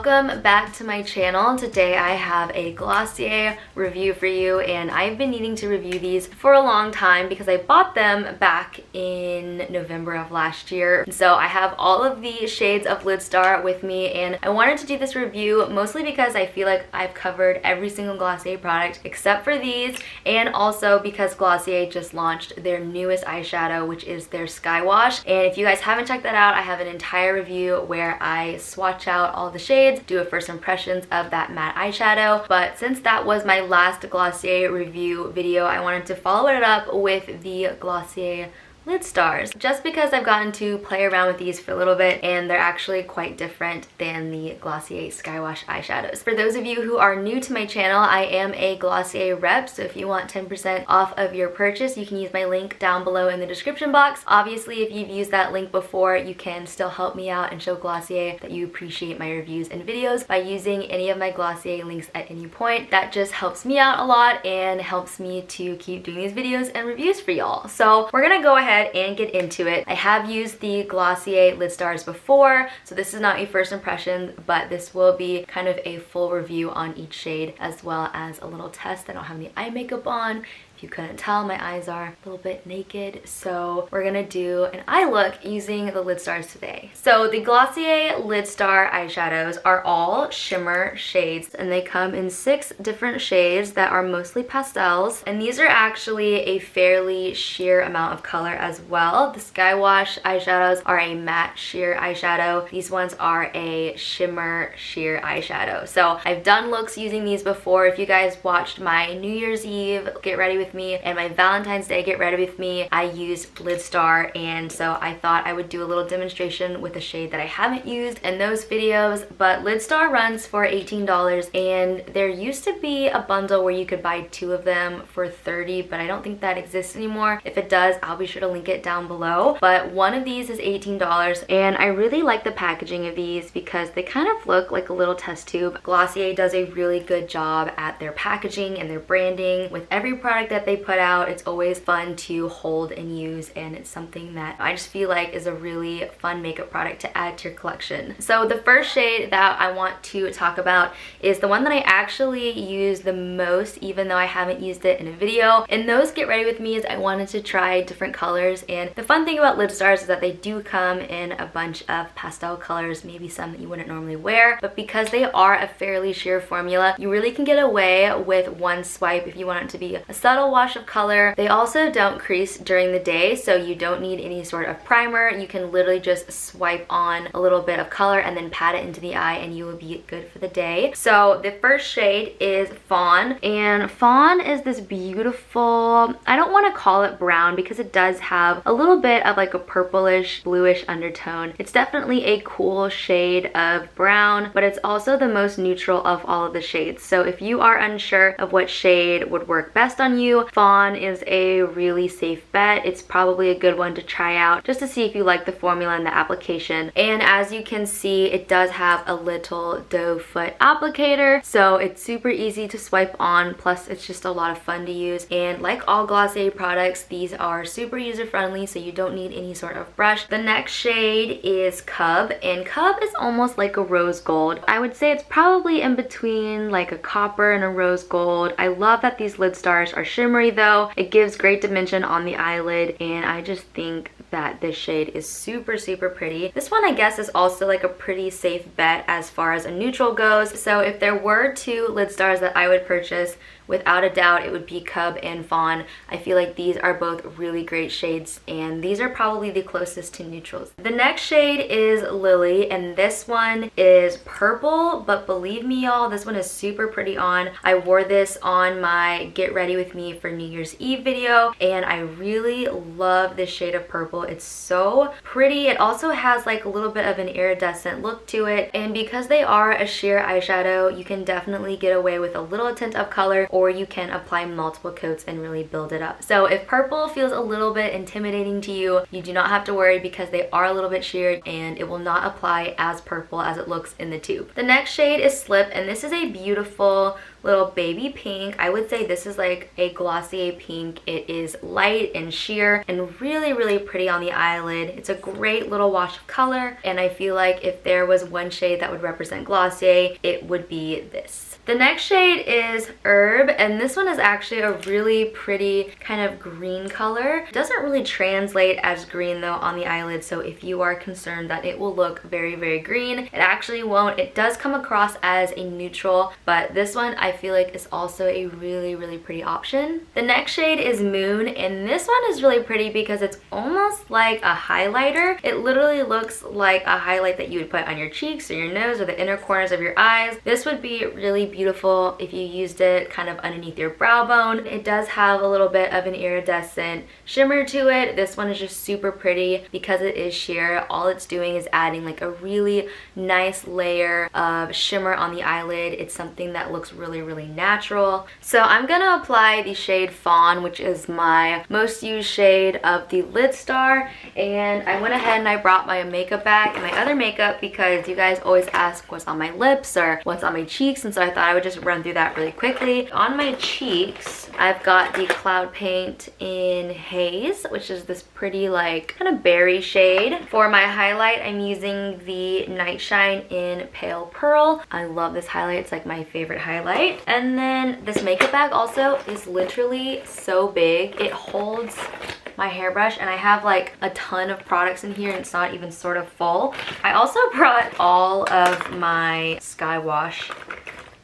Welcome back to my channel. Today I have a Glossier review for you, and I've been needing to review these for a long time because I bought them back in November of last year. So I have all of the shades of Lidstar with me, and I wanted to do this review mostly because I feel like I've covered every single Glossier product except for these, and also because Glossier just launched their newest eyeshadow, which is their Sky Wash. And if you guys haven't checked that out, I have an entire review where I swatch out all the shades, do a first impressions of that matte eyeshadow. But since that was my last Glossier review video, I wanted to follow it up with the Glossier Lidstars, just because I've gotten to play around with these for a little bit and they're actually quite different than the Glossier Skywash eyeshadows. For those of you who are new to my channel, I am a Glossier rep, so if you want 10% off of your purchase, you can use my link down below in the description box. Obviously, if you've used that link before, you can still help me out and show Glossier that you appreciate my reviews and videos by using any of my Glossier links at any point. That just helps me out a lot and helps me to keep doing these videos and reviews for y'all. So we're gonna go ahead and get into it. I have used the Glossier Lidstars before, so this is not a first impression, but this will be kind of a full review on each shade as well as a little test. I don't have any eye makeup on. You couldn't tell, my eyes are a little bit naked, so we're gonna do an eye look using the Lidstars today. So the Glossier Lidstar eyeshadows are all shimmer shades, and they come in 6 different shades that are mostly pastels, and these are actually a fairly sheer amount of color as well. The Sky Wash eyeshadows are a matte sheer eyeshadow. These ones are a shimmer sheer eyeshadow. So I've done looks using these before. If you guys watched my New Year's Eve Get Ready With Me and my Valentine's Day Get Ready With Me, I used Lidstar, and so I thought I would do a little demonstration with a shade that I haven't used in those videos. But Lidstar runs for $18, and there used to be a bundle where you could buy 2 of them for $30, but I don't think that exists anymore. If it does, I'll be sure to link it down below. But one of these is $18, and I really like the packaging of these because they kind of look like a little test tube. Glossier does a really good job at their packaging and their branding. With every product that they put out, it's always fun to hold and use, and it's something that I just feel like is a really fun makeup product to add to your collection. So the first shade that I want to talk about is the one that I actually use the most, even though I haven't used it in a video. And those Get Ready With Me is I wanted to try different colors, and the fun thing about Lidstars is that they do come in a bunch of pastel colors, maybe some that you wouldn't normally wear, but because they are a fairly sheer formula, you really can get away with one swipe if you want it to be a subtle wash of color. They also don't crease during the day, so you don't need any sort of primer. You can literally just swipe on a little bit of color and then pat it into the eye, and you will be good for the day. So the first shade is Fawn, and Fawn is this beautiful, I don't want to call it brown because it does have a little bit of like a purplish bluish undertone. It's definitely a cool shade of brown, but it's also the most neutral of all of the shades. So if you are unsure of what shade would work best on you, Fawn is a really safe bet. It's probably a good one to try out just to see if you like the formula and the application. And as you can see, it does have a little doe foot applicator, so it's super easy to swipe on, plus it's just a lot of fun to use. And like all Glossier products, these are super user friendly, so you don't need any sort of brush. The next shade is Cub, and Cub is almost like a rose gold. I would say it's probably in between like a copper and a rose gold. I love that these Lidstars are shimmery though. It gives great dimension on the eyelid, and I just think that this shade is super pretty. This one I guess is also like a pretty safe bet as far as a neutral goes. So if there were 2 Lidstars that I would purchase, without a doubt it would be Cub and Fawn. I feel like these are both really great shades, and these are probably the closest to neutrals. The next shade is Lily, and this one is purple, but believe me y'all, this one is super pretty on. I wore this on my Get Ready With Me for New Year's Eve video, and I really love this shade of purple. It's so pretty. It also has like a little bit of an iridescent look to it, and because they are a sheer eyeshadow, you can definitely get away with a little tint of color, or you can apply multiple coats and really build it up. So if purple feels a little bit intimidating to you, you do not have to worry because they are a little bit sheared and it will not apply as purple as it looks in the tube. The next shade is Slip, and this is a beautiful little baby pink. I would say this is like a Glossier pink. It is light and sheer and really, really pretty on the eyelid. It's a great little wash of color, and I feel like if there was one shade that would represent Glossier, it would be this. The next shade is Herb, and this one is actually a really pretty kind of green color. It doesn't really translate as green though on the eyelid, so if you are concerned that it will look very, very green, it actually won't. It does come across as a neutral, but this one I feel like is also a really, really pretty option. The next shade is Moon, and this one is really pretty because it's almost like a highlighter. It literally looks like a highlight that you would put on your cheeks or your nose or the inner corners of your eyes. This would be really beautiful if you used it kind of underneath your brow bone. It does have a little bit of an iridescent shimmer to it. This one is just super pretty because it is sheer. All it's doing is adding like a really nice layer of shimmer on the eyelid. It's something that looks really, really natural. So I'm gonna apply the shade Fawn, which is my most used shade of the Lidstar, and I went ahead and I brought my makeup bag and my other makeup because you guys always ask what's on my lips or what's on my cheeks, and so I thought I would just run through that really quickly. On my cheeks, I've got the Cloud Paint in Haze, which is this pretty like kind of berry shade. For my highlight, I'm using the Night Shine in Pale Pearl. I love this highlight. It's like my favorite highlight. And then this makeup bag also is literally so big. It holds my hairbrush, and I have like a ton of products in here and it's not even sort of full. I also brought all of my Sky Wash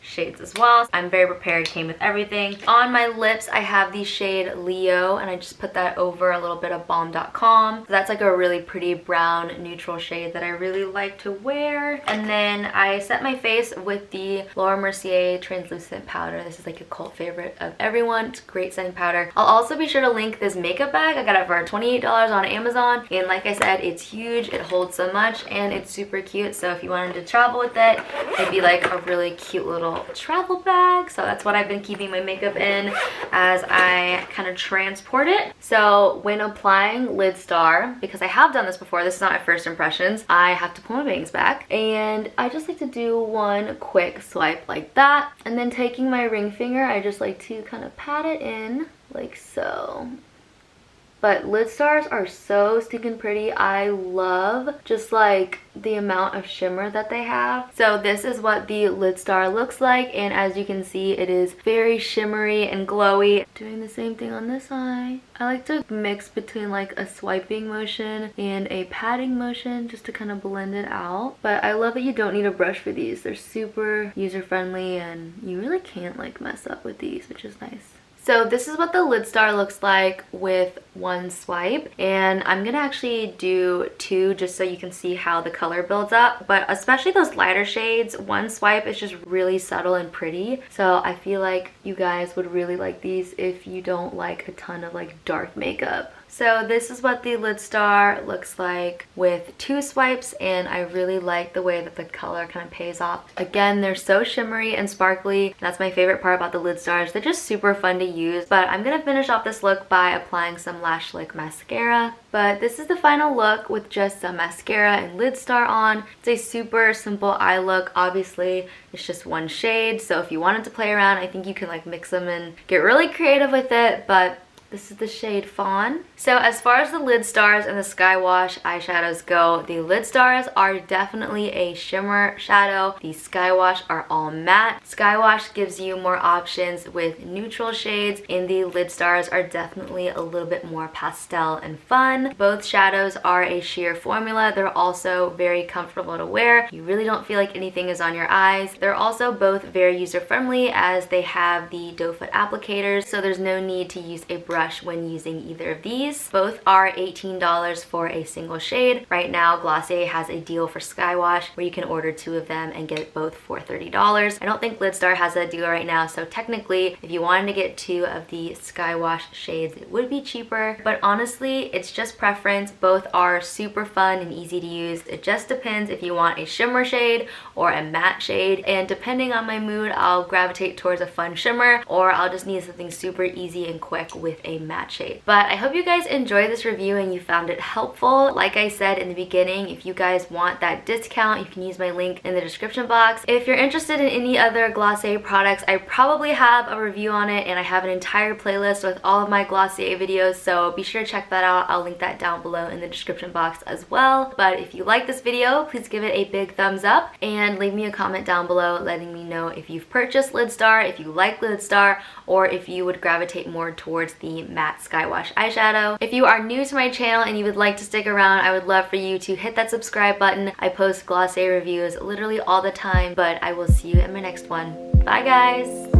shades as well. I'm very prepared, came with everything. On my lips, I have the shade Leo, and I just put that over a little bit of balm.com. So that's like a really pretty brown neutral shade that I really like to wear. And then I set my face with the Laura Mercier translucent powder. This is like a cult favorite of everyone. It's a great setting powder. I'll also be sure to link this makeup bag. I got it for $28 on Amazon, and like I said, it's huge, it holds so much, and it's super cute. So if you wanted to travel with it, it'd be like a really cute little travel bag. So that's what I've been keeping my makeup in as I kind of transport it. So when applying Lidstar, because I have done this before, this is not my first impressions, I have to pull my bangs back, and I just like to do one quick swipe like that, and then taking my ring finger, I just like to kind of pat it in like so. But Lidstars are so stinking pretty. I love just like the amount of shimmer that they have. So this is what the Lidstar looks like, and as you can see, it is very shimmery and glowy. Doing the same thing on this eye. I like to mix between like a swiping motion and a patting motion just to kind of blend it out. But I love that you don't need a brush for these. They're super user-friendly and you really can't like mess up with these, which is nice. So this is what the Lidstar looks like with one swipe, and I'm gonna actually do two just so you can see how the color builds up. But especially those lighter shades, one swipe is just really subtle and pretty. So I feel like you guys would really like these if you don't like a ton of like dark makeup. So this is what the Lidstar looks like with two swipes, and I really like the way that the color kind of pays off. Again, they're so shimmery and sparkly. That's my favorite part about the Lidstars. They're just super fun to use. But I'm gonna finish off this look by applying some Lash Lick mascara. But this is the final look with just some mascara and Lidstar on. It's a super simple eye look. Obviously, it's just one shade, so if you wanted to play around, I think you can like mix them and get really creative with it. But this is the shade Fawn. So as far as the Lidstars and the Sky Wash eyeshadows go, the Lidstars are definitely a shimmer shadow. The Sky Wash are all matte. Sky Wash gives you more options with neutral shades, and the Lidstars are definitely a little bit more pastel and fun. Both shadows are a sheer formula. They're also very comfortable to wear. You really don't feel like anything is on your eyes. They're also both very user-friendly as they have the doe foot applicators, so there's no need to use a brush when using either of these. Both are $18 for a single shade. Right now, Glossier has a deal for Sky Wash where you can order two of them and get both for $30. I don't think Lidstar has a deal right now, so technically, if you wanted to get two of the Sky Wash shades, it would be cheaper. But honestly, it's just preference. Both are super fun and easy to use. It just depends if you want a shimmer shade or a matte shade, and depending on my mood, I'll gravitate towards a fun shimmer, or I'll just need something super easy and quick with a matte shade. But I hope you guys enjoyed this review and you found it helpful. Like I said in the beginning, if you guys want that discount, you can use my link in the description box. If you're interested in any other Glossier products, I probably have a review on it, and I have an entire playlist with all of my Glossier videos, so be sure to check that out. I'll link that down below in the description box as well. But if you like this video, please give it a big thumbs up and leave me a comment down below letting me know if you've purchased Lidstar, if you like Lidstar, or if you would gravitate more towards the matte Skywash eyeshadow. If you are new to my channel and you would like to stick around, I would love for you to hit that subscribe button. I post Glossier reviews literally all the time, but I will see you in my next one. Bye guys!